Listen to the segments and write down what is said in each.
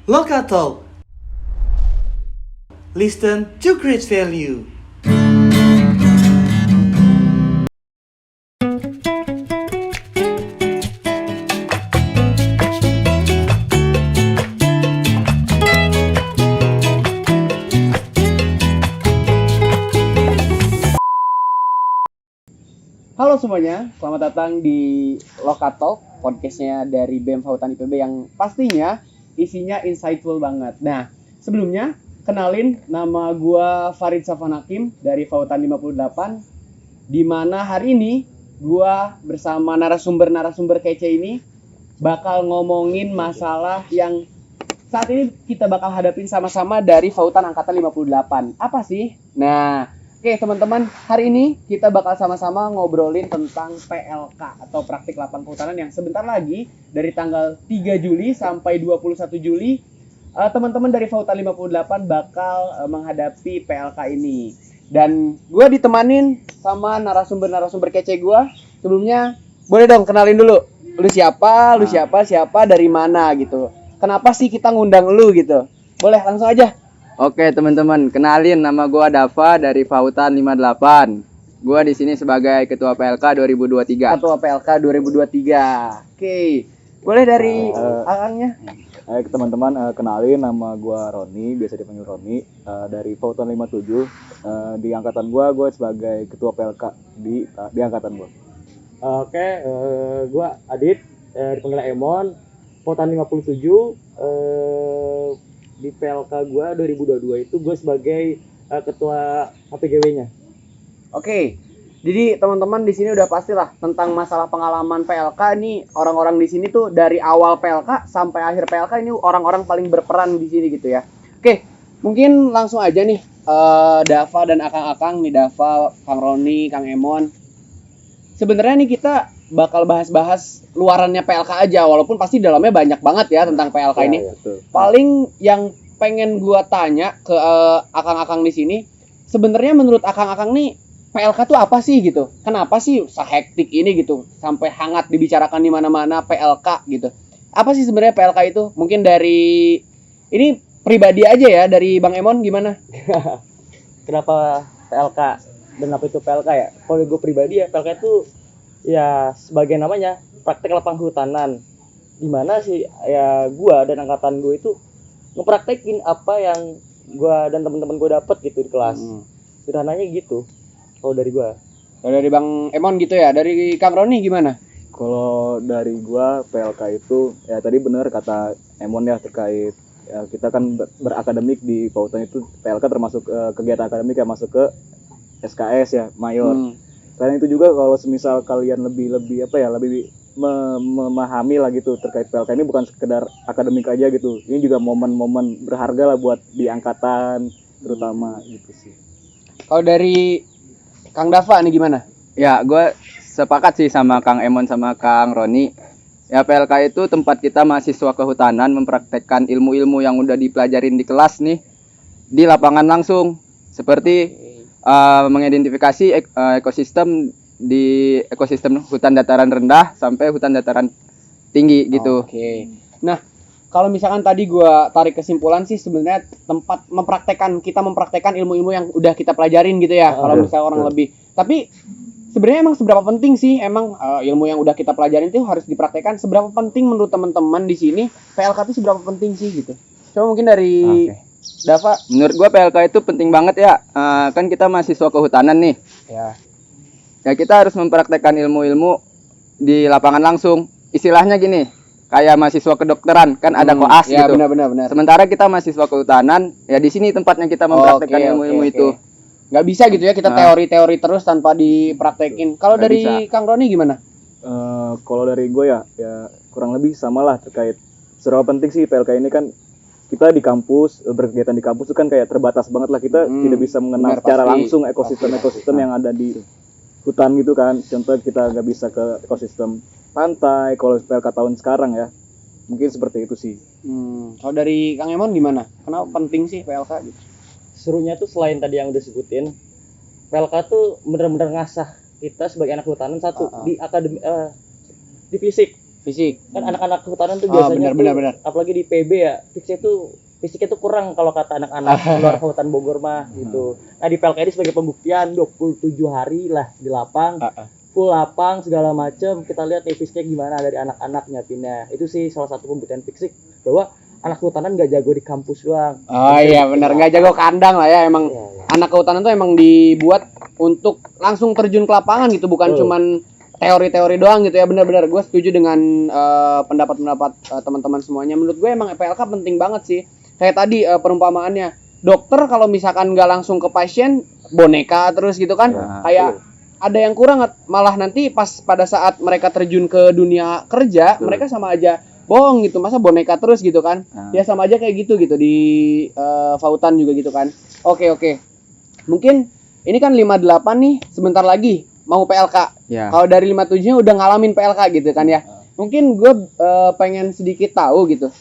Local Talk. Listen to great value. Halo semuanya, selamat datang di Local Talk, podcastnya dari BEM Fahutan IPB yang pastinya isinya insightful banget. Nah, sebelumnya kenalin, nama gua Farid Safwan Hakim dari Fahutan 58, di mana hari ini gua bersama narasumber kece ini bakal ngomongin masalah yang saat ini kita bakal hadapin sama-sama dari Fahutan Angkatan 58. Apa sih? Nah, oke teman-teman, hari ini kita bakal sama-sama ngobrolin tentang PLK atau Praktik Lapangan Kehutanan yang sebentar lagi dari tanggal 3 Juli sampai 21 Juli teman-teman dari Fahutan 58 bakal menghadapi PLK ini. Dan gue ditemanin sama narasumber kece gue. Sebelumnya boleh dong kenalin dulu. Lu siapa, dari mana gitu. Kenapa sih kita ngundang lu gitu. Boleh langsung aja. Oke teman-teman, kenalin nama gua Dava dari Fahutan 58. Gua di sini sebagai Ketua PLK 2023. Ketua PLK 2023. Oke. Boleh dari Akangnya? Teman-teman, kenalin nama gua Roni, biasa dipanggil Roni, dari Fahutan 57. Di angkatan gua sebagai Ketua PLK di angkatan gua. Oke, gua Adit, dipanggil Emon, Fahutan 57. Di PLK gue 2022 itu gue sebagai ketua HPGW-nya. Oke. Jadi teman-teman di sini udah pastilah tentang masalah pengalaman PLK nih, orang-orang di sini tuh dari awal PLK sampai akhir PLK ini orang-orang paling berperan di sini gitu ya. Oke, mungkin langsung aja nih Dava dan Akang-akang nih, Dava, Kang Roni, Kang Emon. Sebenarnya nih kita bakal bahas-bahas luarannya PLK aja, walaupun pasti dalamnya banyak banget ya tentang PLK ini. Paling yang pengen gua tanya ke akang-akang di sini, sebenarnya menurut akang-akang nih PLK tuh apa sih gitu? Kenapa sih sehektik ini gitu, sampai hangat dibicarakan di mana-mana PLK gitu? Apa sih sebenarnya PLK itu? Mungkin dari ini pribadi aja ya, dari Bang Emon gimana? Kenapa PLK dan apa itu PLK ya? Kalau gue pribadi ya PLK itu ya sebagai namanya praktek lapangan kehutanan, dimana sih ya gua dan angkatan gue itu ngepraktekin apa yang gua dan teman-teman gue dapet gitu di kelas. Sederhananya gitu kalau dari gua. Kalau dari Bang Emon gitu ya. Dari Kang Roni gimana? Kalau dari gua PLK itu ya tadi bener kata Emon ya, terkait ya, kita kan berakademik di Fahutan itu. PLK termasuk kegiatan akademik yang masuk ke SKS ya, mayor. Selain itu juga kalau semisal kalian lebih memahami lah gitu terkait PLK ini, bukan sekedar akademik aja gitu. Ini juga momen-momen berharga lah buat di angkatan terutama gitu sih. Kalau dari Kang Dava nih gimana? Ya, gua sepakat sih sama Kang Emon sama Kang Roni. Ya, PLK itu tempat kita mahasiswa kehutanan mempraktekkan ilmu-ilmu yang udah dipelajarin di kelas nih di lapangan langsung. Seperti mengidentifikasi ekosistem di ekosistem hutan dataran rendah sampai hutan dataran tinggi gitu. Oke. Nah, kalau misalkan tadi gua tarik kesimpulan sih sebenarnya tempat kita mempraktekkan ilmu-ilmu yang udah kita pelajarin gitu ya. Kalau misalnya orang lebih. Tapi sebenarnya emang seberapa penting sih ilmu yang udah kita pelajarin itu harus dipraktekkan? Seberapa penting menurut teman-teman di sini PLK itu seberapa penting sih gitu? Coba mungkin dari Dava. Menurut gua PLK itu penting banget ya. Kan kita mahasiswa kehutanan nih. Ya kita harus mempraktekkan ilmu-ilmu di lapangan langsung. Istilahnya gini, kayak mahasiswa kedokteran kan ada koas ya, gitu. Benar. Sementara kita mahasiswa kehutanan, ya di sini tempatnya kita mempraktekkan ilmu-ilmu itu. Nggak bisa gitu ya kita teori-teori terus tanpa dipraktekin. Kalau dari bisa. Kang Roni gimana? Kalau dari gue ya kurang lebih samalah terkait seberapa penting sih PLK ini. Kan kita di kampus, berkegiatan di kampus itu kan kayak terbatas banget lah, kita tidak bisa mengenal secara langsung ekosistem yang ada di hutan gitu kan. Contoh kita nggak bisa ke ekosistem pantai kalau PLK tahun sekarang ya, mungkin seperti itu sih. Kalau dari Kang Emon gimana? Kenapa penting sih PLK gitu? Serunya tuh selain tadi yang udah sebutin, PLK tuh bener-bener ngasah kita sebagai anak kehutanan satu di akademi, di fisik Fisik. Kan anak-anak kehutanan tuh Oh, biasanya benar. apalagi di PB ya, fisiknya tuh kurang kalau kata anak-anak luar Kabupaten Bogor mah gitu. Nah di PLK ini sebagai pembuktian 27 hari lah di lapang, full lapang segala macem, kita lihat nih fisiknya gimana dari anak-anaknya pindah. Itu sih salah satu pembuktian fisik bahwa anak kehutanan nggak jago di kampus doang. Oh iya benar, nggak jago kandang lah ya emang. Iya. Anak kehutanan tuh emang dibuat untuk langsung terjun ke lapangan gitu, bukan cuman teori-teori doang gitu ya. Benar-benar gue setuju dengan pendapat-pendapat teman-teman semuanya. Menurut gue emang PLK penting banget sih. Kayak tadi perumpamaannya, dokter kalau misalkan nggak langsung ke pasien, boneka terus gitu kan, kayak ada yang kurang, malah nanti pas pada saat mereka terjun ke dunia kerja, mereka sama aja bohong gitu, masa boneka terus gitu kan. Ya sama aja kayak gitu di Fautan juga gitu kan. Oke. Mungkin ini kan 58 nih, sebentar lagi mau PLK. Ya. Kalau dari 57-nya udah ngalamin PLK gitu kan ya. Mungkin gue pengen sedikit tahu gitu.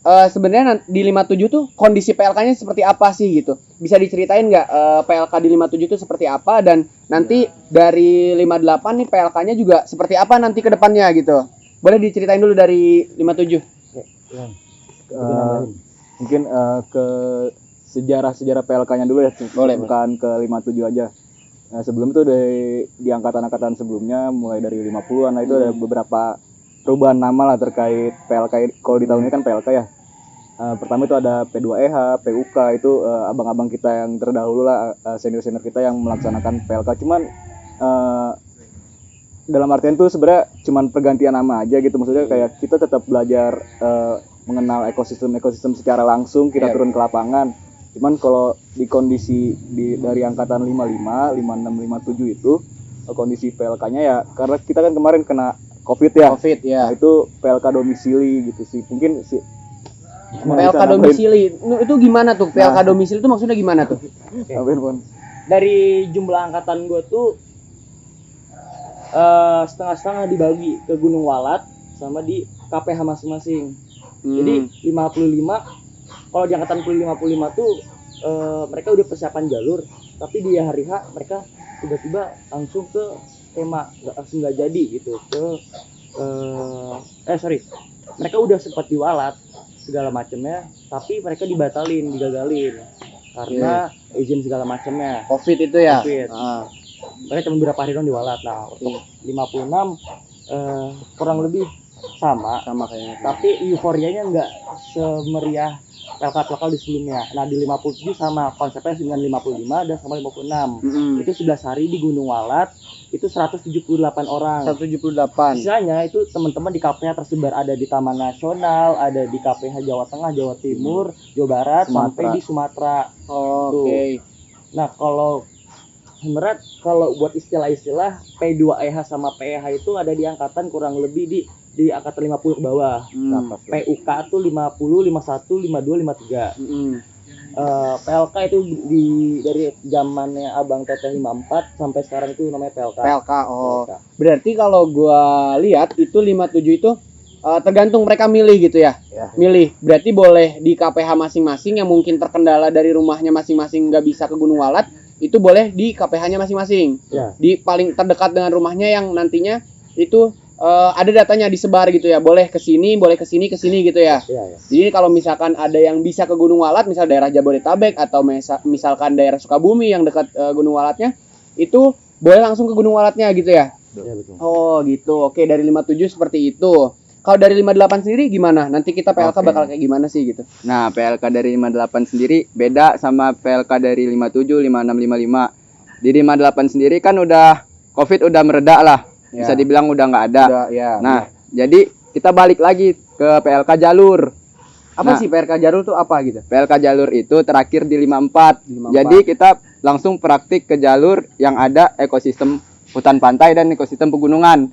Sebenarnya di 57 tuh kondisi PLK-nya seperti apa sih gitu. Bisa diceritain nggak PLK di 57 itu seperti apa, dan nanti dari 58 nih PLK-nya juga seperti apa nanti ke depannya gitu. Boleh diceritain dulu dari 57. Mungkin ke sejarah PLK-nya dulu ya. Boleh. Bukan ke 57 aja. Sebelum itu di angkatan-angkatan sebelumnya, mulai dari 50-an lah, itu ada beberapa perubahan nama lah terkait PLK. Kalau di tahun ini kan PLK ya. Pertama itu ada P2EH, PUK, itu abang-abang kita yang terdahulu lah, senior-senior kita yang melaksanakan PLK. Cuman dalam artian itu sebenarnya cuman pergantian nama aja gitu. Maksudnya kayak kita tetap belajar mengenal ekosistem secara langsung, kita turun ke lapangan. Cuman kalau di kondisi dari angkatan 55, 56, 57 itu kondisi PLK-nya ya, karena kita kan kemarin kena COVID ya. Nah, itu PLK domisili gitu sih. Mungkin sih PLK domisili itu gimana tuh? PLK domisili itu maksudnya gimana tuh? Dari jumlah angkatan gue tuh setengah-setengah dibagi ke Gunung Walat sama di KPH masing-masing. Jadi 55, kalau di angkatan 55 tuh mereka udah persiapan jalur, tapi di hari H mereka tiba-tiba langsung ke tema, langsung nggak jadi gitu ke mereka udah sempat diwalat segala macamnya, tapi mereka digagalin karena izin segala macamnya. COVID itu ya. COVID. Mereka cuma beberapa hari doang diwalat. Nah, untuk 56 kurang lebih sama kayaknya. Tapi euforianya nggak semeriah PLK di sebelumnya. Nah, di 57 sama konsepnya dengan 55 dan sama 56. Itu 11 hari di Gunung Walat, itu 178 orang. 178. Sisanya itu teman-teman di KPH tersebar, ada di Taman Nasional, ada di KPH Jawa Tengah, Jawa Timur, Jawa Barat, sampai di Sumatera. Oke. Nah, kalau buat istilah-istilah P2EH sama PEH itu ada di angkatan kurang lebih di angkatan 50 ke bawah. PUK tuh 50, 51, 52, 53. PLK itu dari zamannya Abang Teteh 54 sampai sekarang itu namanya PLK. PLK. Berarti kalau gua lihat itu 57 itu tergantung mereka milih gitu ya. Milih. Berarti boleh di KPH masing-masing yang mungkin terkendala dari rumahnya masing-masing nggak bisa ke Gunung Walat, itu boleh di KPH-nya masing-masing. Di paling terdekat dengan rumahnya yang nantinya itu ada datanya disebar gitu ya, boleh ke sini gitu ya. Jadi kalau misalkan ada yang bisa ke Gunung Walat, misal daerah Jabodetabek atau misalkan daerah Sukabumi yang dekat Gunung Walatnya, itu boleh langsung ke Gunung Walatnya gitu ya. Betul. Oh gitu. Oke, dari 57 seperti itu. Kalau dari 58 sendiri gimana? Nanti kita PLK bakal kayak gimana sih gitu? Nah, PLK dari 58 sendiri beda sama PLK dari 57, 56, 55. Di 58 sendiri kan udah COVID udah mereda lah. Bisa dibilang udah nggak ada. Jadi kita balik lagi ke PLK jalur. Apa sih PLK jalur tuh apa gitu? PLK jalur itu terakhir di 54. Jadi kita langsung praktik ke jalur yang ada ekosistem hutan pantai dan ekosistem pegunungan.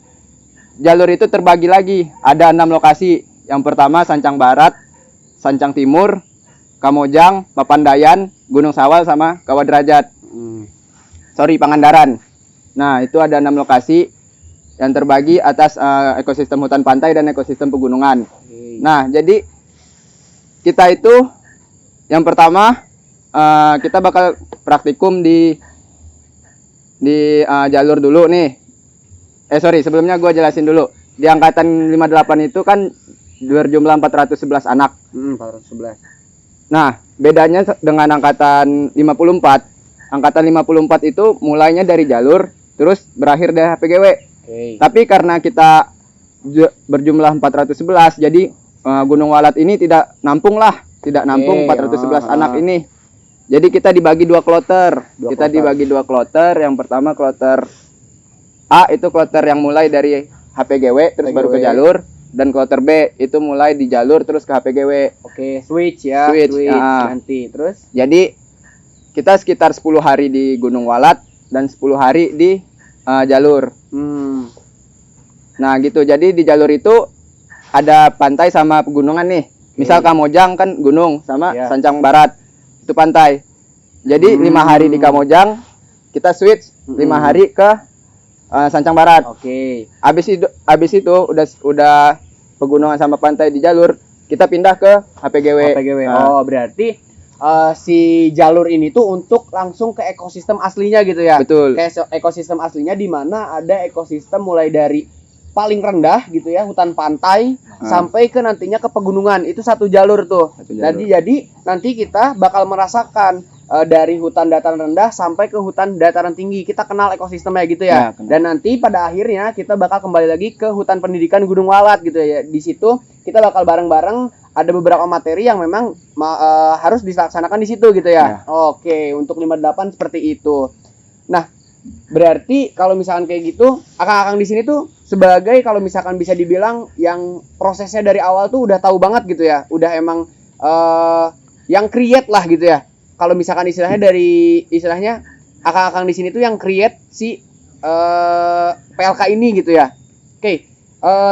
Jalur itu terbagi lagi, ada 6 lokasi. Yang pertama Sancang Barat, Sancang Timur, Kamojang, Papandayan, Gunung Sawal sama Kawah Derajat. Pangandaran. Nah, itu ada 6 lokasi yang terbagi atas ekosistem hutan pantai dan ekosistem pegunungan. Nah, jadi kita itu yang pertama kita bakal praktikum di jalur dulu nih. Sebelumnya gue jelasin dulu. di angkatan 58 itu kan berjumlah 411 anak. 411. Nah, bedanya dengan angkatan 54. Angkatan 54 itu mulainya dari jalur terus berakhir dari HPGW. Oke. Tapi karena kita berjumlah 411, jadi Gunung Walat ini tidak nampung 411 anak ini. Jadi kita dibagi dua kloter. Dibagi dua kloter. Yang pertama kloter A itu kloter yang mulai dari HPGW terus baru ke jalur, dan kloter B itu mulai di jalur terus ke HPGW. Oke, switch ya. Nanti terus. Jadi kita sekitar 10 hari di Gunung Walat dan 10 hari di jalur. Nah gitu, jadi di jalur itu ada pantai sama pegunungan nih. Misal Kamojang kan gunung sama Sancang Barat itu pantai. Jadi 5 hari di Kamojang, kita switch 5 hari ke Sancang Barat. Oke. Abis itu udah pegunungan sama pantai di jalur, kita pindah ke HPGW. Oh, berarti si jalur ini tuh untuk langsung ke ekosistem aslinya gitu ya. Betul. Kayak ekosistem aslinya di mana ada ekosistem mulai dari paling rendah gitu ya, hutan pantai sampai ke nantinya ke pegunungan. Itu satu jalur tuh. Jadi nanti kita bakal merasakan dari hutan dataran rendah sampai ke hutan dataran tinggi. Kita kenal ekosistemnya gitu ya. Dan nanti pada akhirnya kita bakal kembali lagi ke hutan pendidikan Gunung Walat gitu ya. Di situ kita bakal bareng-bareng, ada beberapa materi yang memang harus dilaksanakan di situ gitu ya. Oke, untuk 58 seperti itu. Nah, berarti kalau misalkan kayak gitu, akang-akang di sini tuh sebagai kalau misalkan bisa dibilang yang prosesnya dari awal tuh udah tahu banget gitu ya. Udah emang yang create lah gitu ya. Kalau misalkan istilahnya akang-akang di sini tuh yang create si PLK ini gitu ya. Oke.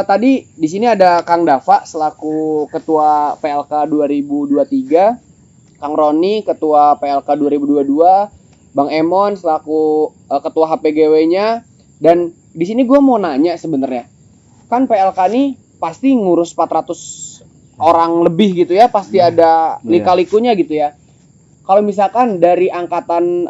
Tadi di sini ada Kang Dava selaku Ketua PLK 2023, Kang Roni Ketua PLK 2022, Bang Emon selaku Ketua HPGW-nya. Dan di sini gue mau nanya sebenarnya, kan PLK ini pasti ngurus 400 orang lebih gitu ya, pasti ada lika-likunya gitu ya. Kalau misalkan dari angkatan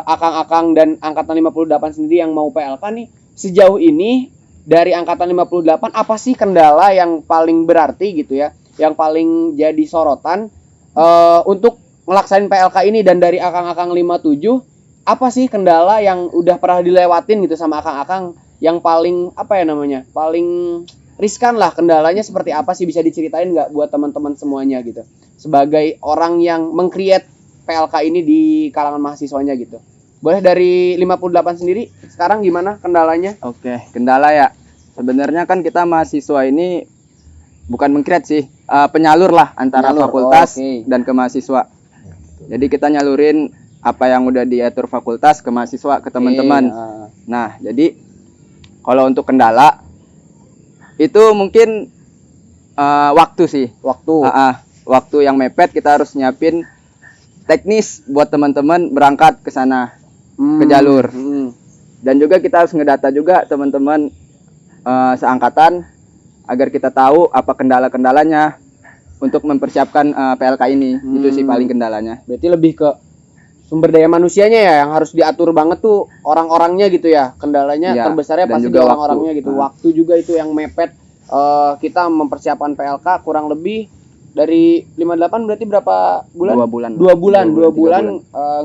akang-akang dan angkatan 58 sendiri yang mau PLK nih, sejauh ini dari angkatan 58 apa sih kendala yang paling berarti gitu ya, yang paling jadi sorotan untuk ngelaksain PLK ini? Dan dari akang-akang 57 apa sih kendala yang udah pernah dilewatin gitu sama akang-akang yang paling paling riskan lah, kendalanya seperti apa sih, bisa diceritain nggak buat teman-teman semuanya gitu, sebagai orang yang meng-create PLK ini di kalangan mahasiswanya gitu. Boleh dari 58 sendiri, sekarang gimana kendalanya? Oke, kendala ya. Sebenarnya kan kita mahasiswa ini bukan meng-create sih, penyalur lah antara fakultas dan ke mahasiswa. Jadi kita nyalurin apa yang udah diatur fakultas ke mahasiswa, ke teman-teman. Nah, jadi kalau untuk kendala itu mungkin waktu sih. Waktu yang mepet, kita harus nyiapin teknis buat teman-teman berangkat ke sana, ke jalur. Dan juga kita harus ngedata juga teman-teman seangkatan agar kita tahu apa kendala-kendalanya untuk mempersiapkan PLK ini. Itu sih paling kendalanya. Berarti lebih ke sumber daya manusianya ya yang harus diatur banget tuh, orang-orangnya gitu ya. Kendalanya terbesarnya pasti di orang-orangnya gitu. Waktu juga itu yang mepet. Kita mempersiapkan PLK kurang lebih dari 58 berarti berapa bulan? 2 bulan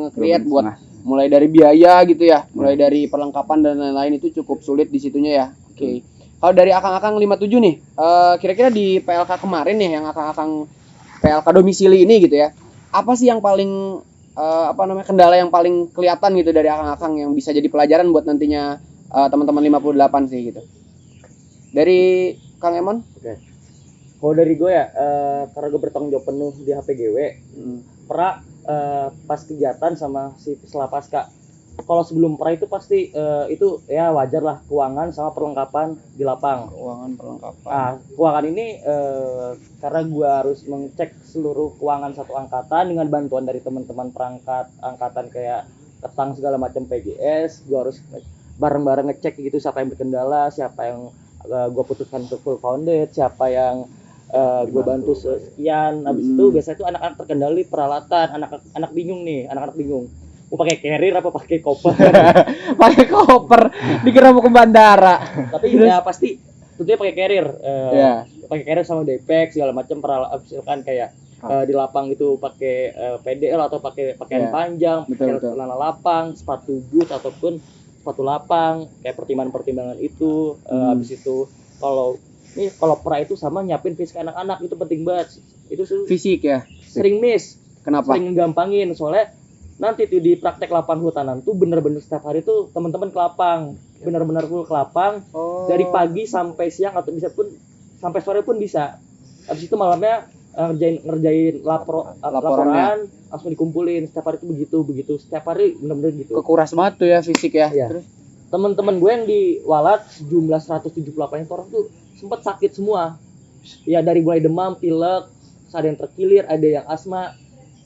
nge-create buat mulai dari biaya gitu ya, mulai dari perlengkapan dan lain-lain itu cukup sulit di situnya ya. Oke. Kalau dari akang-akang 57 nih, kira-kira di PLK kemarin nih yang akang-akang PLK domisili ini gitu ya, apa sih yang paling kendala yang paling kelihatan gitu dari akang-akang yang bisa jadi pelajaran buat nantinya teman-teman 58 sih gitu. Dari Kang Emon? Oke. Kalau dari gue ya, karena gue bertanggung jawab penuh di HPGW, pernah pas kegiatan sama si Selapasca. Kalau sebelum pra itu pasti itu ya wajar lah, keuangan sama perlengkapan di lapang. Keuangan ini karena gue harus mengecek seluruh keuangan satu angkatan dengan bantuan dari teman-teman perangkat angkatan kayak ketang segala macam PGS. Gue harus bareng-bareng ngecek gitu siapa yang berkendala, siapa yang gue putuskan untuk full founded, siapa yang gue bantu sekian. Habis itu biasanya tuh anak-anak terkendali peralatan, anak bingung mau pakai carrier apa pakai koper. Pakai koper dikira mau ke bandara. Tapi ya pasti tentunya pakai carrier, Iya. pakai carrier sama depek segala macam misalkan kayak di lapang itu pakai PDL atau pakai pakaian Iya. panjang, Betul, pakai betul. celana lapang, sepatu boot ataupun sepatu lapang, kayak pertimbangan-pertimbangan itu. Habis itu kalau pra itu sama nyiapin fisik anak-anak itu penting banget. Itu Fisik ya. sering miss, Kenapa? sering gampangin soalnya nanti tuh di praktek lapang hutanan tuh bener-bener setiap hari tuh teman-teman ke lapang, bener-bener full ke lapang dari pagi sampai siang atau bisa pun sampai sore pun bisa. Habis itu malamnya ngerjain laporan langsung dikumpulin. Setiap hari itu begitu setiap hari bener-bener gitu. Kekuras banget tuh ya fisik ya. Iya. Terus Teman-teman gue yang di Walat jumlah 178 orang tuh sempat sakit semua. Ya dari mulai demam, pilek, ada yang terkilir, ada yang asma,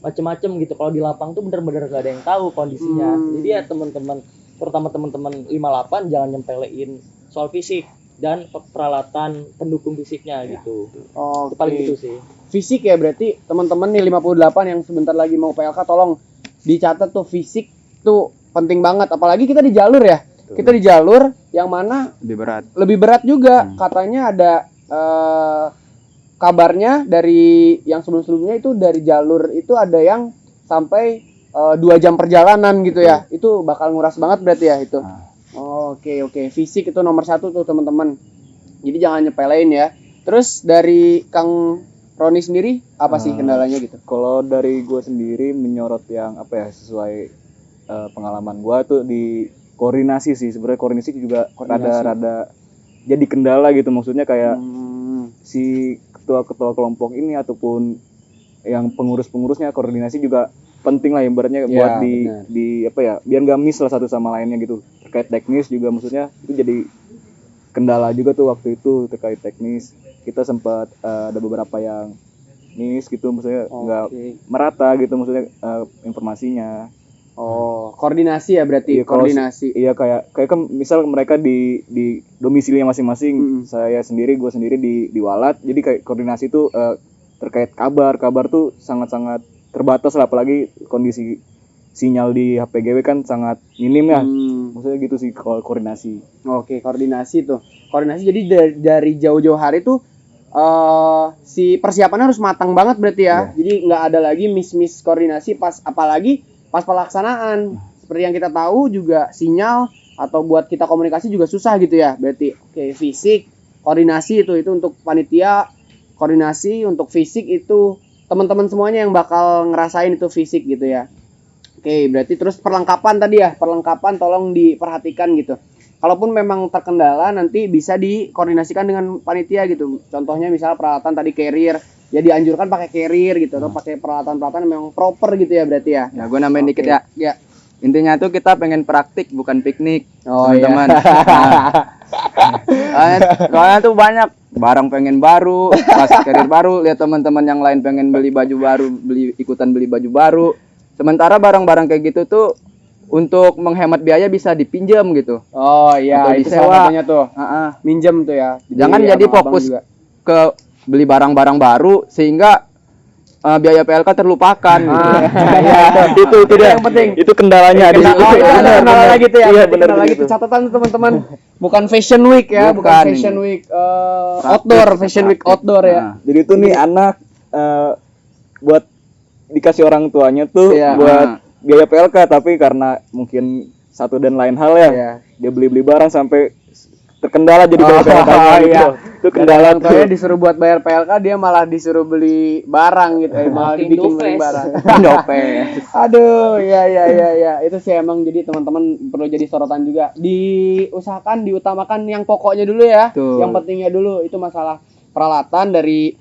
macem-macem gitu. Kalau di lapang tuh bener-bener gak ada yang tahu kondisinya. Jadi ya teman-teman, terutama teman-teman 58 jangan nyempelein soal fisik dan peralatan pendukung fisiknya gitu. Itu paling gitu sih. Fisik ya berarti teman-teman nih 58 yang sebentar lagi mau PLK tolong dicatat tuh, fisik tuh penting banget, apalagi kita di jalur ya. Kita di jalur yang mana lebih berat juga. Katanya ada kabarnya dari yang sebelum-sebelumnya itu dari jalur itu ada yang sampai 2 jam perjalanan gitu ya. Itu bakal nguras banget berarti ya itu. Oke. Fisik itu nomor 1 tuh teman-teman. Jadi jangan nyepelein ya. Terus dari Kang Roni sendiri apa sih kendalanya gitu? Kalau dari gue sendiri menyorot yang apa ya, sesuai pengalaman gue tuh di koordinasi sih. Sebenarnya koordinasi juga rada jadi kendala gitu, maksudnya kayak si ketua-ketua kelompok ini ataupun yang pengurus-pengurusnya, koordinasi juga penting lah ibaratnya buat di apa ya, biar nggak miss lah satu sama lainnya gitu. Terkait teknis juga maksudnya itu jadi kendala juga tuh waktu itu terkait teknis. Kita sempat ada beberapa yang miss gitu, maksudnya nggak merata gitu maksudnya informasinya. Koordinasi ya berarti. Iya, koordinasi. Iya kayak kan misal mereka di domisilinya masing-masing. Gue sendiri di Walat. Jadi kayak koordinasi itu terkait kabar tuh sangat-sangat terbatas lah, apalagi kondisi sinyal di HPGW kan sangat minim ya. Maksudnya gitu sih kalau koordinasi. Oke, koordinasi tuh. Koordinasi jadi dari jauh-jauh hari tuh si persiapannya harus matang banget berarti ya. Jadi nggak ada lagi miss koordinasi apalagi pas pelaksanaan. Seperti yang kita tahu juga sinyal atau buat kita komunikasi juga susah gitu ya. Berarti fisik, koordinasi itu untuk panitia, koordinasi untuk fisik itu teman-teman semuanya yang bakal ngerasain itu fisik gitu ya. Berarti terus perlengkapan tadi ya, perlengkapan tolong diperhatikan gitu. Kalaupun memang terkendala nanti bisa dikoordinasikan dengan panitia gitu. Contohnya misalnya peralatan tadi carrier, ya dianjurkan pakai carrier gitu atau pakai peralatan-peralatan yang memang proper gitu ya berarti ya. Ya gue nambahin dikit ya. Ya. Intinya tuh kita pengen praktik bukan piknik, Oh, teman-teman. Soalnya tuh banyak barang pengen baru, pas carrier baru, lihat teman-teman yang lain pengen beli baju baru, ikutan beli baju baru. Sementara barang-barang kayak gitu tuh untuk menghemat biaya bisa dipinjam gitu. Oh iya, atau itu disewa. salah satunya tuh. Minjem tuh ya. Jangan jadi fokus ke beli barang-barang baru sehingga biaya PLK terlupakan gitu. itu dia yang penting. Itu kendalanya di situ. Kendala lagi tuh ya. Iya, benar lagi begitu. tuh catatan tuh teman-teman. Bukan fashion week ya, bukan fashion week outdoor, fashion week outdoor ya. Jadi itu nih anak buat dikasih orang tuanya tuh buat biaya PLK, tapi karena mungkin satu dan lain hal ya, dia beli barang sampai terkendala jadi bayar PLK gitu. Itu kendala tuh. Saya disuruh buat bayar PLK, dia malah disuruh beli barang gitu, malah dibikin beli barang. Indopes. Aduh, ya. Itu sih emang jadi teman-teman perlu jadi sorotan juga. Diusahakan diutamakan yang pokoknya dulu ya. Tuh. Yang pentingnya dulu itu masalah peralatan dari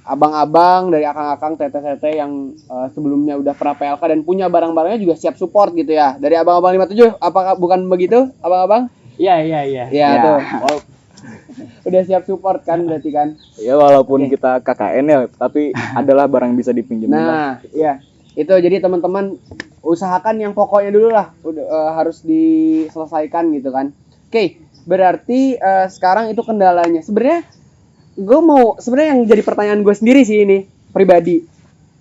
abang-abang, dari akang-akang, tete-tete yang sebelumnya udah pernah PLK dan punya barang-barangnya juga siap support gitu ya. Dari abang-abang 57, apakah bukan begitu, abang-abang? Iya. Ya. Tuh. Udah siap support kan berarti kan. Ya walaupun kita KKN ya, tapi adalah barang yang bisa dipinjam. Nah, iya. Itu jadi teman-teman usahakan yang pokoknya dulu lah, harus diselesaikan gitu kan. Berarti sekarang itu kendalanya. Sebenarnya yang jadi pertanyaan gue sendiri sih ini pribadi.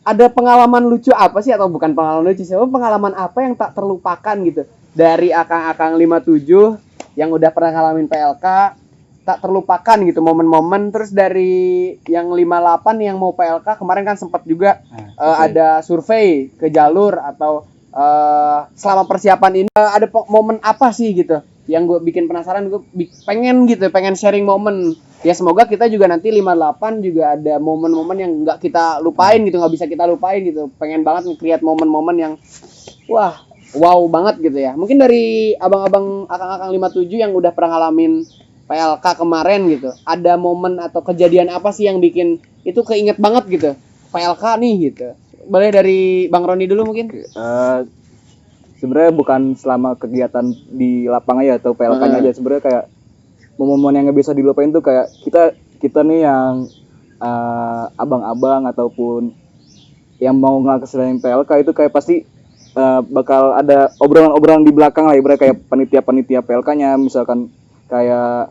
Ada pengalaman lucu apa sih, atau bukan pengalaman lucu sih, pengalaman apa yang tak terlupakan gitu dari akang-akang 57 yang udah pernah ngalamin PLK tak terlupakan gitu momen-momen. Terus dari yang 58 yang mau PLK kemarin kan sempat juga ada survei ke jalur atau selama persiapan ini ada momen apa sih gitu yang gue bikin penasaran, gue pengen sharing momen. Ya semoga kita juga nanti 58 juga ada momen-momen yang nggak kita lupain gitu, nggak bisa kita lupain gitu. Pengen banget nge-create momen-momen yang wow banget gitu ya. Mungkin dari abang-abang akang-akang 57 yang udah pernah ngalamin PLK kemarin gitu, ada momen atau kejadian apa sih yang bikin itu keinget banget gitu PLK nih gitu. Boleh dari Bang Roni dulu mungkin. Sebenarnya bukan selama kegiatan di lapangan ya atau PLK-nya aja, sebenarnya kayak momen-momen yang nggak bisa dilupain tuh kayak kita nih yang abang-abang ataupun yang mau ngelaksanain PLK itu kayak pasti bakal ada obrolan-obrolan di belakang lah, ibarat kayak panitia PLK-nya misalkan kayak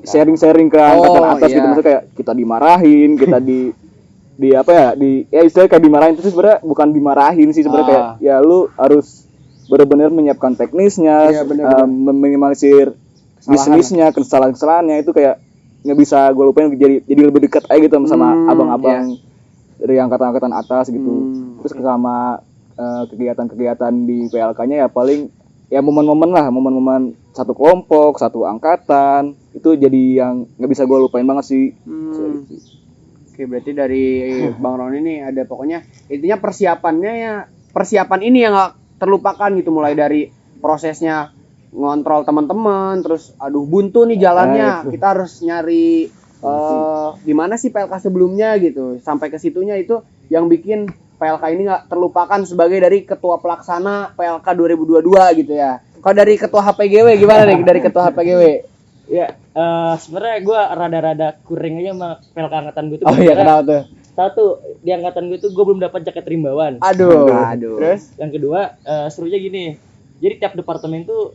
sharing ke angkatan atas gitu, maksudnya kayak kita dimarahin, kita istilahnya kayak dimarahin. Itu sebenarnya bukan dimarahin sih sebenarnya, kayak ya lu harus benar-benar menyiapkan teknisnya, meminimalisir bisnisnya, kesalahan-kesalahannya. Itu kayak nggak bisa gue lupain, jadi lebih dekat aja gitu sama abang-abang dari angkatan-angkatan atas gitu. Terus sama kegiatan-kegiatan di PLK-nya ya paling ya momen-momen satu kelompok, satu angkatan, itu jadi yang nggak bisa gue lupain banget sih. Oke, berarti dari Bang Roni nih ada pokoknya intinya persiapan ini yang nggak terlupakan gitu, mulai dari prosesnya ngontrol teman-teman, terus buntu nih jalannya, kita harus nyari gimana sih PLK sebelumnya gitu, sampai ke situnya itu yang bikin PLK ini nggak terlupakan sebagai dari ketua pelaksana PLK 2022 gitu ya. Kalau dari ketua HPGW gimana nih dari ketua HPGW? Ya, sebenarnya gue rada-rada kuring aja sama PLK angkatan gue tuh. Oh iya, kenapa tuh? Satu, di angkatan gue tuh gue belum dapat jaket rimbawan. Aduh. Terus yang kedua, serunya gini. Jadi tiap departemen tuh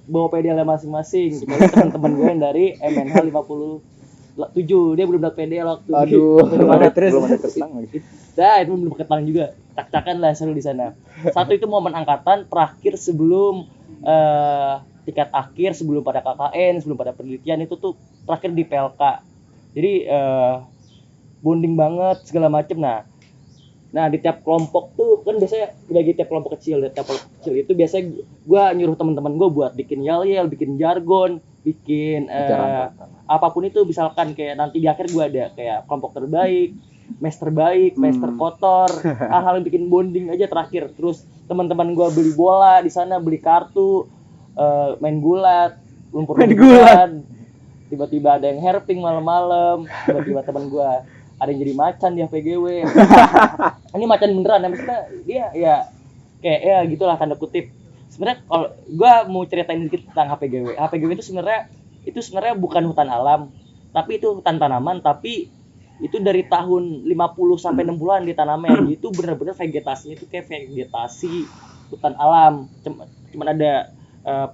bawa PDL masing-masing. Jadi teman-teman gue yang dari MNH 57 dia belum dapat PDL waktu. Aduh. Terus belum ada ketang lagi. Nah, itu belum ketang juga. Tak-takan lah seru di sana. Satu itu momen angkatan terakhir sebelum tingkat akhir, sebelum pada KKN, sebelum pada penelitian, itu tuh terakhir di PLK. Jadi bonding banget segala macem. Nah di tiap kelompok tuh kan biasanya bagi tiap kelompok kecil, itu biasanya gue nyuruh teman-teman gue buat bikin yel-yel, bikin jargon, bikin apapun itu. Misalkan kayak nanti di akhir gue ada kayak kelompok terbaik, mes terbaik, mes terkotor, hal-hal yang bikin bonding aja terakhir. Terus teman-teman gue beli bola di sana, beli kartu, main gulat, lumpur-lumpuran. Tiba-tiba ada yang herping malam-malam, tiba-tiba teman gue ada yang jadi macan di HPGW. Ini macan beneran ya, maksudnya dia ya kayak ya gitulah tanda kutip. Sebenarnya kalau gue mau ceritain dikit tentang HPGW. HPGW itu sebenarnya bukan hutan alam, tapi itu hutan tanaman, tapi itu dari tahun 50 sampai 60-an ditanamnya. Itu benar-benar vegetasinya itu kayak vegetasi hutan alam. Cuman ada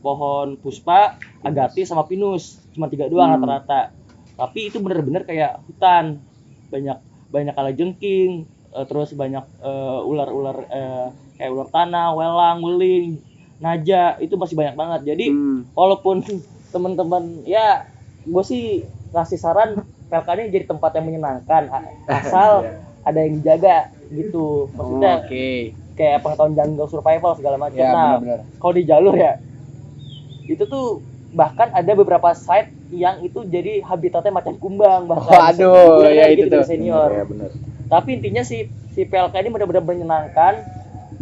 pohon puspa, agatis sama pinus, cuma 3 doang rata-rata. Tapi itu benar-benar kayak hutan. Banyak kalajengking, terus banyak ular-ular kayak ular tanah, welang, weling, naja, itu masih banyak banget. Jadi walaupun teman-teman ya gue sih ngasih saran PLK ini jadi tempat yang menyenangkan asal ada yang dijaga gitu. Maksudnya kayak pengetahuan jungle survival segala macam. Ya, kalau di jalur ya itu tuh bahkan ada beberapa site yang itu jadi habitatnya macan kumbang bahkan. Waduh, ya itu gitu tuh senior. Ya, bener. Tapi intinya si PLK ini benar-benar menyenangkan.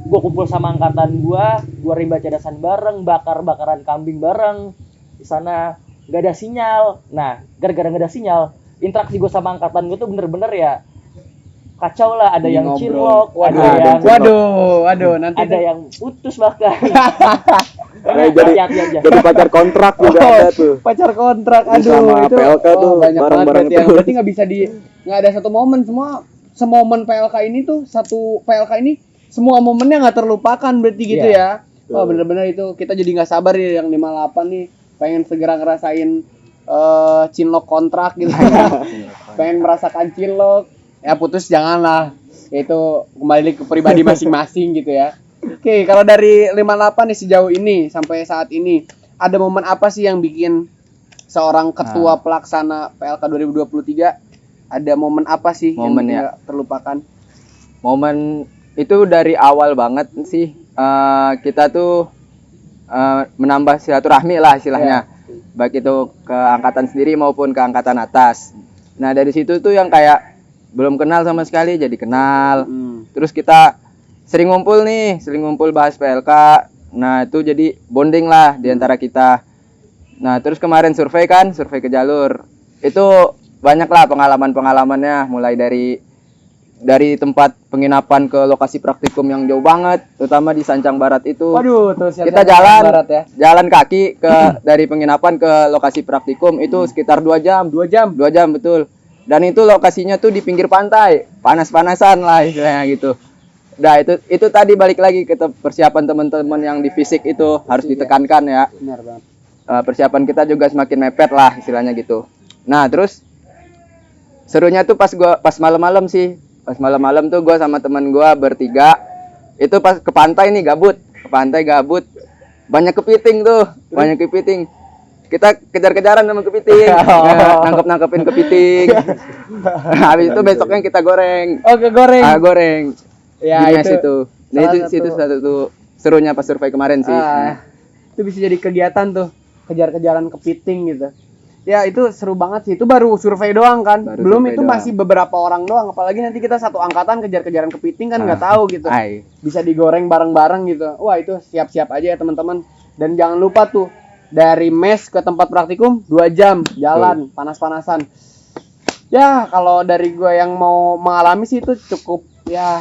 Gue kumpul sama angkatan gue rimba cadasan bareng, bakar-bakaran kambing bareng di sana. Gak ada sinyal. Nah, gara-gara gak ada sinyal, interaksi gue sama angkatan gue tuh bener-bener ya kacau lah. Ada yang cinlok, waduh, nanti ada yang putus bahkan. Jadi pacar kontrak juga ada tuh. Pacar kontrak, sama itu PLK tuh banyak banget barang-barang itu. berarti nggak ada satu momen, semomen PLK ini tuh satu PLK ini semua momennya nggak terlupakan berarti gitu ya. Wah bener-bener itu kita jadi nggak sabar ya yang 58 nih pengen segera ngerasain cinlok kontrak gitu ya. Pengen merasakan cinlok, ya putus janganlah, itu kembali ke pribadi masing-masing gitu ya. Oke, kalau dari 58 nih sejauh ini sampai saat ini ada momen apa sih yang bikin seorang ketua pelaksana PLK 2023, ada momen apa sih Momen yang ya. tidak terlupakan? Momen itu dari awal banget sih, kita tuh menambah silaturahmi lah istilahnya, baik itu ke angkatan sendiri maupun ke angkatan atas. Nah dari situ tuh yang kayak belum kenal sama sekali jadi kenal. Terus kita sering ngumpul bahas PLK. Nah itu jadi bonding lah di antara kita. Nah terus kemarin survei ke jalur, itu banyak lah pengalamannya, mulai dari tempat penginapan ke lokasi praktikum yang jauh banget, terutama di Sancang Barat itu. Waduh, tuh Kita jalan kaki dari penginapan ke lokasi praktikum itu sekitar 2 jam. 2 jam betul. Dan itu lokasinya tuh di pinggir pantai, panas-panasan lah istilahnya gitu. Nah itu tadi balik lagi ke persiapan teman-teman yang di fisik itu harus ditekankan ya. Benar banget. Persiapan kita juga semakin mepet lah istilahnya gitu. Nah terus serunya tuh pas malam-malam sih. Pas malam-malam tuh gue sama teman gue bertiga itu pas ke pantai nih gabut, banyak kepiting. Kita kejar-kejaran sama kepiting, nangkepin kepiting. Habis itu besoknya kita goreng. Goreng. Ya Di mes itu. Nah itu satu serunya pas survei kemarin sih. Itu bisa jadi kegiatan tuh, kejar-kejaran kepiting gitu. Ya itu seru banget sih. Itu baru survei doang kan. Belum itu masih beberapa orang doang. Apalagi nanti kita satu angkatan kejar-kejaran kepiting kan nggak tahu gitu. Bisa digoreng bareng-bareng gitu. Wah itu siap-siap aja ya teman-teman. Dan jangan lupa tuh dari mes ke tempat praktikum 2 jam jalan panas-panasan. Ya kalau dari gue yang mau mengalami sih itu cukup ya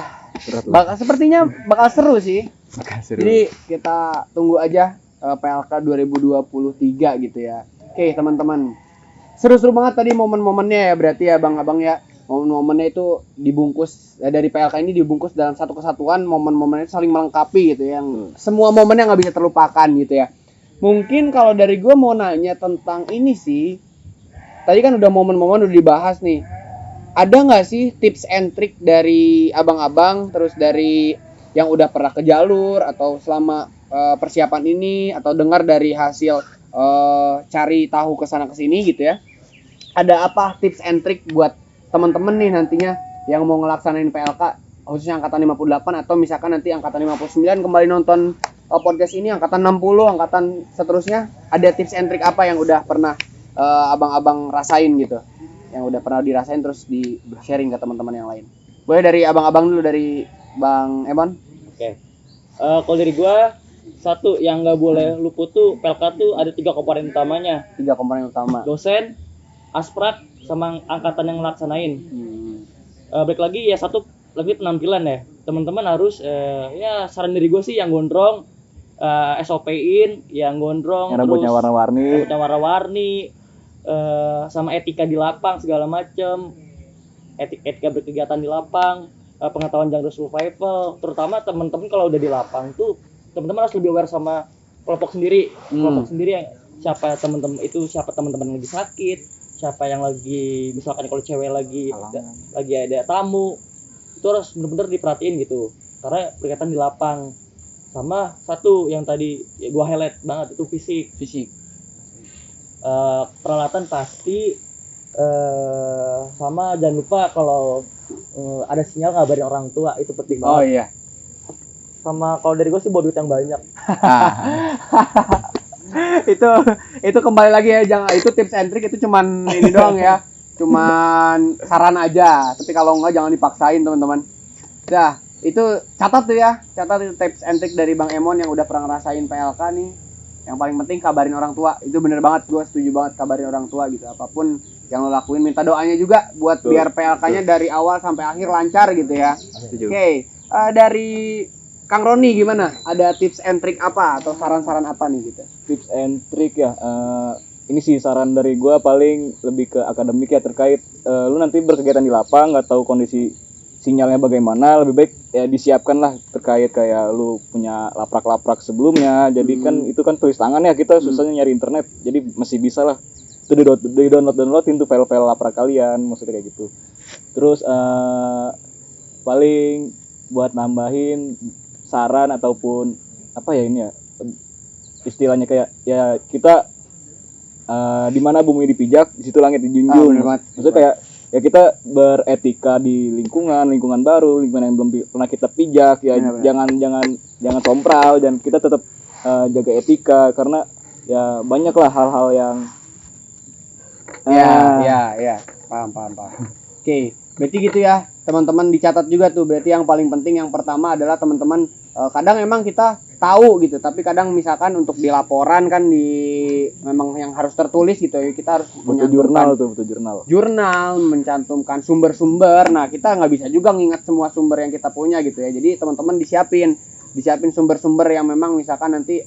sepertinya bakal seru sih. Jadi kita tunggu aja PLK 2023 gitu ya. Oke teman-teman, seru-seru banget tadi momen-momennya ya, berarti ya bang-abang ya, momen-momennya itu dibungkus dari PLK ini dibungkus dalam satu kesatuan, momen-momennya saling melengkapi gitu ya, yang semua momennya nggak bisa terlupakan gitu ya. Mungkin kalau dari gue mau nanya tentang ini sih, tadi kan udah momen-momen udah dibahas nih, ada nggak sih tips and trick dari abang-abang, terus dari yang udah pernah ke jalur atau selama persiapan ini, atau dengar dari hasil cari tahu kesana kesini gitu ya, ada apa tips and trick buat teman-teman nih nantinya yang mau ngelaksanain PLK khususnya angkatan 58 atau misalkan nanti angkatan 59 kembali nonton podcast ini, angkatan 60, angkatan seterusnya, ada tips and trick apa yang udah pernah abang-abang rasain gitu, yang udah pernah dirasain terus di sharing ke teman-teman yang lain. Boleh dari abang-abang dulu, dari Bang Emon. Oke. Kalau dari gua, satu yang nggak boleh luput tuh PLK tuh ada 3 komponen utamanya. 3 komponen utama. Dosen, asprak, sama angkatan yang ngelaksanain. Balik lagi ya, satu lagi penampilan ya. Teman-teman harus ya saran dari gue sih yang gondrong, SOP-in, yang gondrong, yang rambutnya warna-warni, sama etika di lapang segala macem, etika berkegiatan di lapang, pengetahuan genre survival. Terutama teman-teman kalau udah di lapang tuh teman-teman harus lebih aware sama kelompok sendiri yang siapa teman-teman yang lagi sakit, siapa yang lagi, misalkan kalau cewek lagi ada tamu, itu harus benar-benar diperhatiin gitu, karena berkaitan di lapang. Sama satu yang tadi ya gua highlight banget itu fisik. Peralatan pasti, sama jangan lupa kalau ada sinyal ngabarin orang tua, itu penting banget. Oh iya. Sama kalau dari gue sih bawa duit yang banyak. itu kembali lagi ya, jangan, itu tips and trick itu cuman ini doang ya, cuman saran aja, tapi kalau enggak jangan dipaksain teman-teman. Dah itu catat itu tips and trick dari Bang Emon yang udah pernah ngerasain PLK nih. Yang paling penting kabarin orang tua, itu bener banget, gue setuju banget, kabarin orang tua gitu, apapun yang lo lakuin, minta doanya juga buat biar PLK-nya dari awal sampai akhir lancar gitu ya. Oke. Dari Kang Roni gimana? Ada tips and trick apa atau saran-saran apa nih gitu? Tips and trick ya, ini sih saran dari gue paling lebih ke akademik ya, terkait lu nanti berkegiatan di lapang, nggak tahu kondisi sinyalnya bagaimana, lebih baik ya disiapkan lah, terkait kayak lu punya laprak-laprak sebelumnya. Jadi kan itu kan tulis tangan ya, kita susahnya nyari internet, jadi masih bisa lah itu di download itu file-file laprak kalian, maksudnya kayak gitu. Terus paling buat nambahin saran ataupun apa ya, ini ya istilahnya, kayak ya kita di mana bumi dipijak, di situ langit dijunjung. bener banget. Maksudnya kayak ya kita beretika di lingkungan baru, lingkungan yang belum pernah kita pijak ya. Benar. Jangan sompral, dan kita tetap jaga etika, karena ya banyaklah hal-hal yang Ya, paham. Oke, berarti gitu ya, teman-teman dicatat juga tuh. Berarti yang paling penting yang pertama adalah teman-teman kadang emang kita tahu gitu, tapi kadang misalkan untuk di laporan kan memang yang harus tertulis gitu ya, kita harus butuh jurnal. mencantumkan sumber-sumber. Nah, kita nggak bisa juga ngingat semua sumber yang kita punya gitu ya. Jadi teman-teman disiapin sumber-sumber yang memang misalkan nanti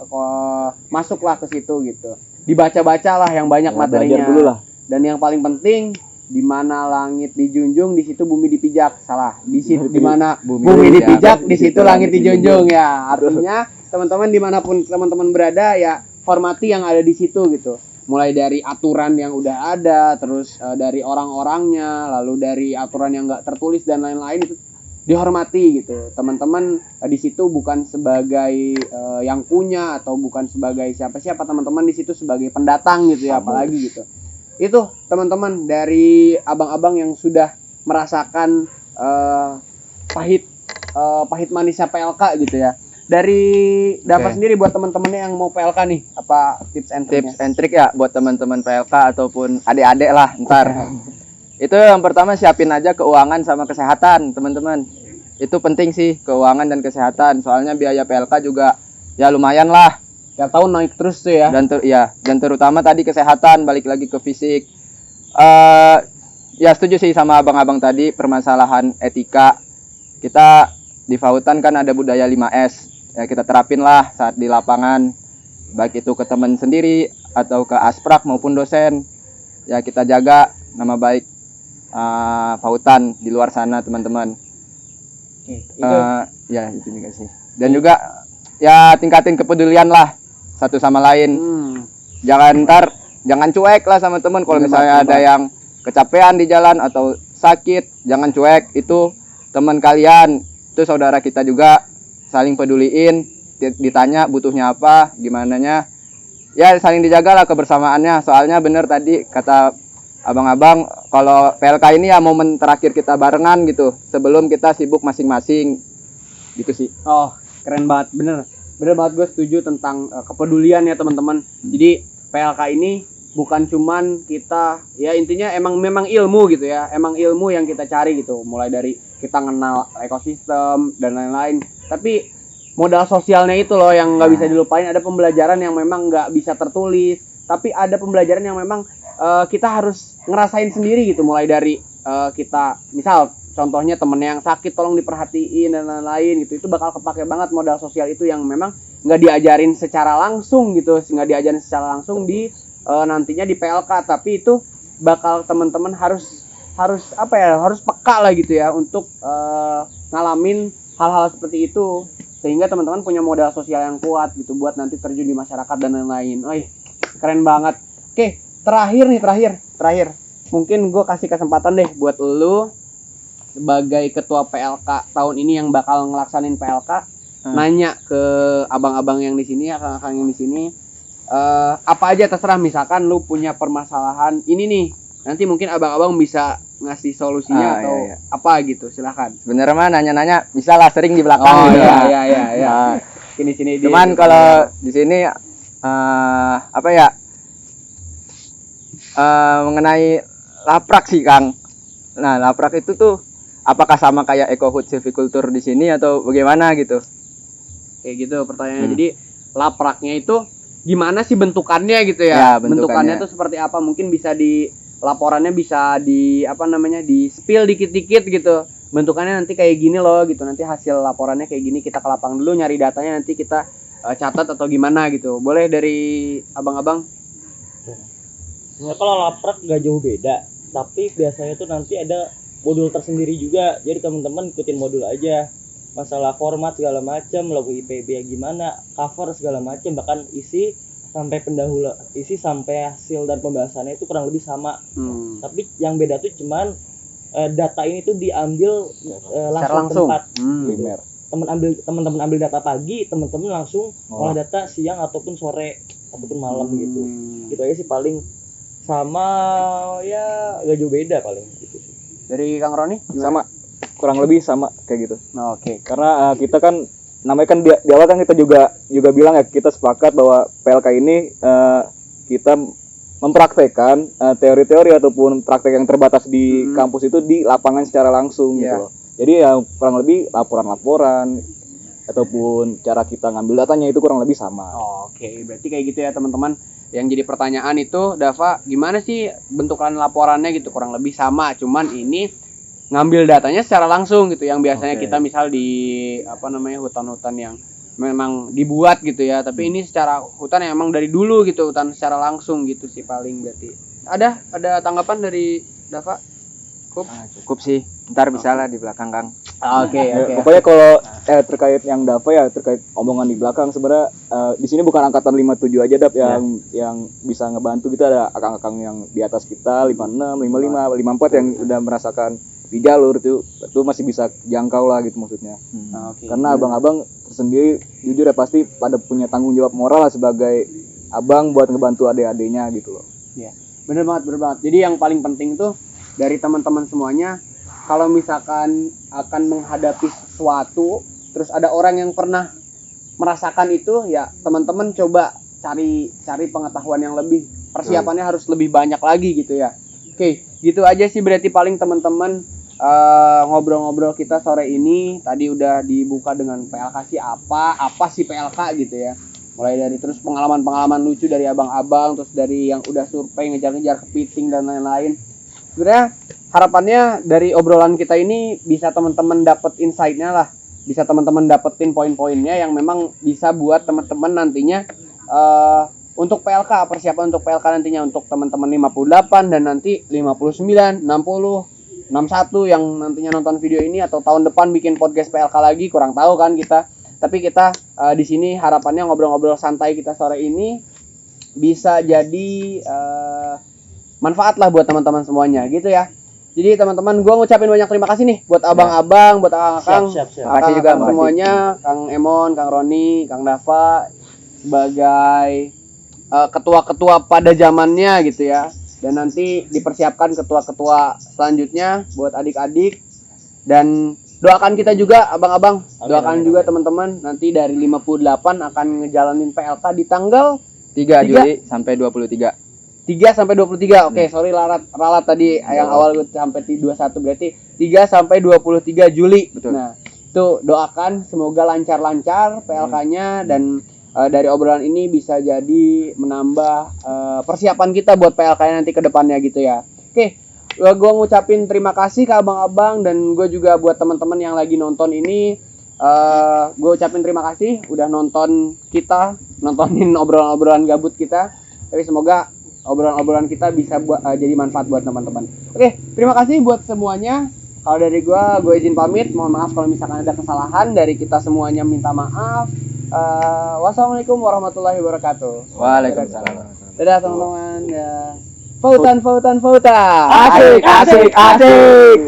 masuklah ke situ gitu. Dibaca-bacalah yang banyak materinya. Belajar dulu lah. Dan yang paling penting, di mana langit dijunjung, di situ bumi dipijak. Salah. Di situ di mana bumi dipijak, di situ langit dijunjung ya. Artinya teman-teman dimanapun teman-teman berada ya, hormati yang ada di situ gitu. Mulai dari aturan yang udah ada, terus dari orang-orangnya, lalu dari aturan yang nggak tertulis dan lain-lain, itu dihormati gitu. Teman-teman di situ bukan sebagai yang punya atau bukan sebagai siapa-siapa, teman-teman di situ sebagai pendatang gitu ya, apalagi gitu. Itu teman-teman dari abang-abang yang sudah merasakan pahit manisnya PLK gitu ya. Dari Dava sendiri buat teman-temannya yang mau PLK nih, apa tips and trick ya buat teman-teman PLK ataupun adik-adik lah ntar. Itu yang pertama, siapin aja keuangan sama kesehatan, teman-teman. Itu penting sih, keuangan dan kesehatan. Soalnya biaya PLK juga ya lumayan lah. Tiap tahun naik terus tuh ya. Dan terutama tadi kesehatan, balik lagi ke fisik. Ya setuju sih sama abang-abang tadi, permasalahan etika. Kita di Fautan kan ada budaya 5S. Ya kita terapin lah saat di lapangan, baik itu ke teman sendiri atau ke asprak maupun dosen. Ya kita jaga nama baik Fautan di luar sana, teman-teman. Ya itu juga sih. Dan juga ya tingkatin kepedulian lah satu sama lain. Jangan cuek lah sama teman. Kalau misalnya ada yang kecapean di jalan atau sakit, jangan cuek. Itu teman kalian, itu saudara kita juga. Saling peduliin, ditanya butuhnya apa, gimananya. Ya saling dijaga lah kebersamaannya. Soalnya bener tadi kata abang-abang, kalau PLK ini ya momen terakhir kita barengan gitu, sebelum kita sibuk masing-masing. Gitu sih. Oh, keren banget, bener banget, gue setuju tentang kepedulian ya teman-teman. Jadi PLK ini bukan cuman kita, ya intinya memang ilmu gitu ya, emang ilmu yang kita cari gitu, mulai dari kita kenal ekosistem dan lain-lain. Tapi modal sosialnya itu loh yang nggak bisa dilupain. Ada pembelajaran yang memang nggak bisa tertulis, tapi ada pembelajaran yang memang kita harus ngerasain sendiri gitu. Mulai dari kita, misal contohnya temen yang sakit tolong diperhatiin dan lain-lain gitu. Itu bakal kepake banget modal sosial itu yang memang nggak diajarin secara langsung gitu, di nantinya di PLK, tapi itu bakal teman-teman harus peka lah gitu ya untuk ngalamin hal-hal seperti itu, sehingga teman-teman punya modal sosial yang kuat gitu buat nanti terjun di masyarakat dan lain-lain. Keren banget. Oke, terakhir mungkin gue kasih kesempatan deh buat lu sebagai ketua PLK tahun ini yang bakal ngelaksanin PLK, nanya ke abang-abang yang di sini, akang-akang yang di sini, apa aja terserah. Misalkan lu punya permasalahan ini nih, nanti mungkin abang-abang bisa ngasih solusinya atau apa gitu, silahkan. Sebenarnya mah nanya-nanya bisa lah, sering di belakang. Iya. Sini. Cuman kalau di sini mengenai laprak sih, Kang. Nah, laprak itu tuh apakah sama kayak EcoHood silviculture di sini atau bagaimana gitu? Kayak gitu pertanyaannya. Jadi lapraknya itu gimana sih bentukannya gitu ya? Bentukannya tuh seperti apa? Mungkin bisa laporannya bisa di spill dikit-dikit gitu. Bentukannya nanti kayak gini loh gitu. Nanti hasil laporannya kayak gini, kita ke lapangan dulu nyari datanya, nanti kita catat atau gimana gitu. Boleh dari abang-abang? Sebenarnya kalau laprak nggak jauh beda, tapi biasanya tuh nanti ada modul tersendiri juga. Jadi teman-teman ikutin modul aja. Masalah format segala macam, logo IPB ya gimana, cover segala macam, bahkan isi sampai hasil dan pembahasannya itu kurang lebih sama. Tapi yang beda tuh cuman data ini tuh diambil langsung tempat. Teman-teman ambil data pagi, teman-teman langsung olah data siang ataupun sore. ataupun malam gitu. Gitu aja sih paling, sama ya gak jauh beda paling gitu sih. Dari Kang Roni gimana? Sama, kurang lebih sama kayak gitu. Nah, oke. Karena kita kan namanya kan di awal kan kita juga bilang ya, kita sepakat bahwa PLK ini kita mempraktekkan teori-teori ataupun praktek yang terbatas di kampus itu di lapangan secara langsung gitu loh. Jadi ya kurang lebih laporan-laporan ataupun cara kita ngambil datanya itu kurang lebih sama. Oke, berarti kayak gitu ya teman-teman. Yang jadi pertanyaan itu, Dava, gimana sih bentukan laporannya gitu? Kurang lebih sama, cuman ini ngambil datanya secara langsung gitu. Yang biasanya kita misal di hutan-hutan yang memang dibuat gitu ya, tapi ini secara hutan yang memang dari dulu gitu, hutan secara langsung gitu sih paling berarti. Ada tanggapan dari Dava? Cukup sih. Ntar bisa lah di belakang Kang. Oke. Pokoknya kalau terkait yang Dava ya, terkait omongan di belakang sebenarnya di sini bukan angkatan 57 aja Dap yang bisa ngebantu, kita ada akang-akang yang di atas kita 56, 55, 54 yang udah merasakan di jalur itu masih bisa jangkau lah gitu maksudnya. Karena abang-abang tersendiri jujur ya pasti pada punya tanggung jawab moral lah sebagai abang buat ngebantu adik-adiknya gitu loh. Iya. Bener banget. Jadi yang paling penting tuh dari teman-teman semuanya, kalau misalkan akan menghadapi sesuatu, terus ada orang yang pernah merasakan itu, ya teman-teman coba cari pengetahuan yang lebih, persiapannya harus lebih banyak lagi gitu ya. Oke, gitu aja sih berarti paling teman-teman ngobrol-ngobrol kita sore ini. Tadi udah dibuka dengan PLK sih apa sih PLK gitu ya. Mulai dari terus pengalaman-pengalaman lucu dari abang-abang, terus dari yang udah survei ngejar-ngejar kepiting dan lain-lain. Sebenarnya harapannya dari obrolan kita ini bisa teman-teman dapet insight-nya lah, bisa teman-teman dapetin poin-poinnya yang memang bisa buat teman-teman nantinya untuk PLK, persiapan untuk PLK nantinya untuk teman-teman 58 dan nanti 59, 60, 61 yang nantinya nonton video ini atau tahun depan bikin podcast PLK lagi, kurang tahu kan kita. Tapi kita di sini harapannya ngobrol-ngobrol santai kita sore ini bisa jadi manfaat lah buat teman-teman semuanya gitu ya. Jadi teman-teman, gue ngucapin banyak terima kasih nih buat abang-abang, buat akang-akang, Makasih juga semuanya, Kang Emon, Kang Roni, Kang Dava sebagai ketua-ketua pada zamannya gitu ya. Dan nanti dipersiapkan ketua-ketua selanjutnya buat adik-adik, dan doakan kita juga abang-abang, doakan juga teman-teman nanti dari 58 akan ngejalanin PLK di tanggal 3 Juli sampai 23. 3 sampai 23. Oke, sorry ralat tadi yang awal gue sampai 21, berarti 3 sampai 23 Juli. Betul. Nah, itu doakan semoga lancar-lancar PLK-nya dan dari obrolan ini bisa jadi menambah persiapan kita buat PLK-nya nanti ke depannya gitu ya. Oke, gue ngucapin terima kasih ke abang-abang dan gue juga buat teman-teman yang lagi nonton ini, gue ucapin terima kasih udah nontonin obrolan-obrolan gabut kita. Tapi semoga obrolan-obrolan kita bisa jadi manfaat buat teman-teman. Oke, terima kasih buat semuanya. Kalau dari gue izin pamit. Mohon maaf kalau misalkan ada kesalahan. Dari kita semuanya minta maaf. Wassalamualaikum warahmatullahi wabarakatuh. Waalaikumsalam. Dadah teman-teman. Ya. Pautan. Asik.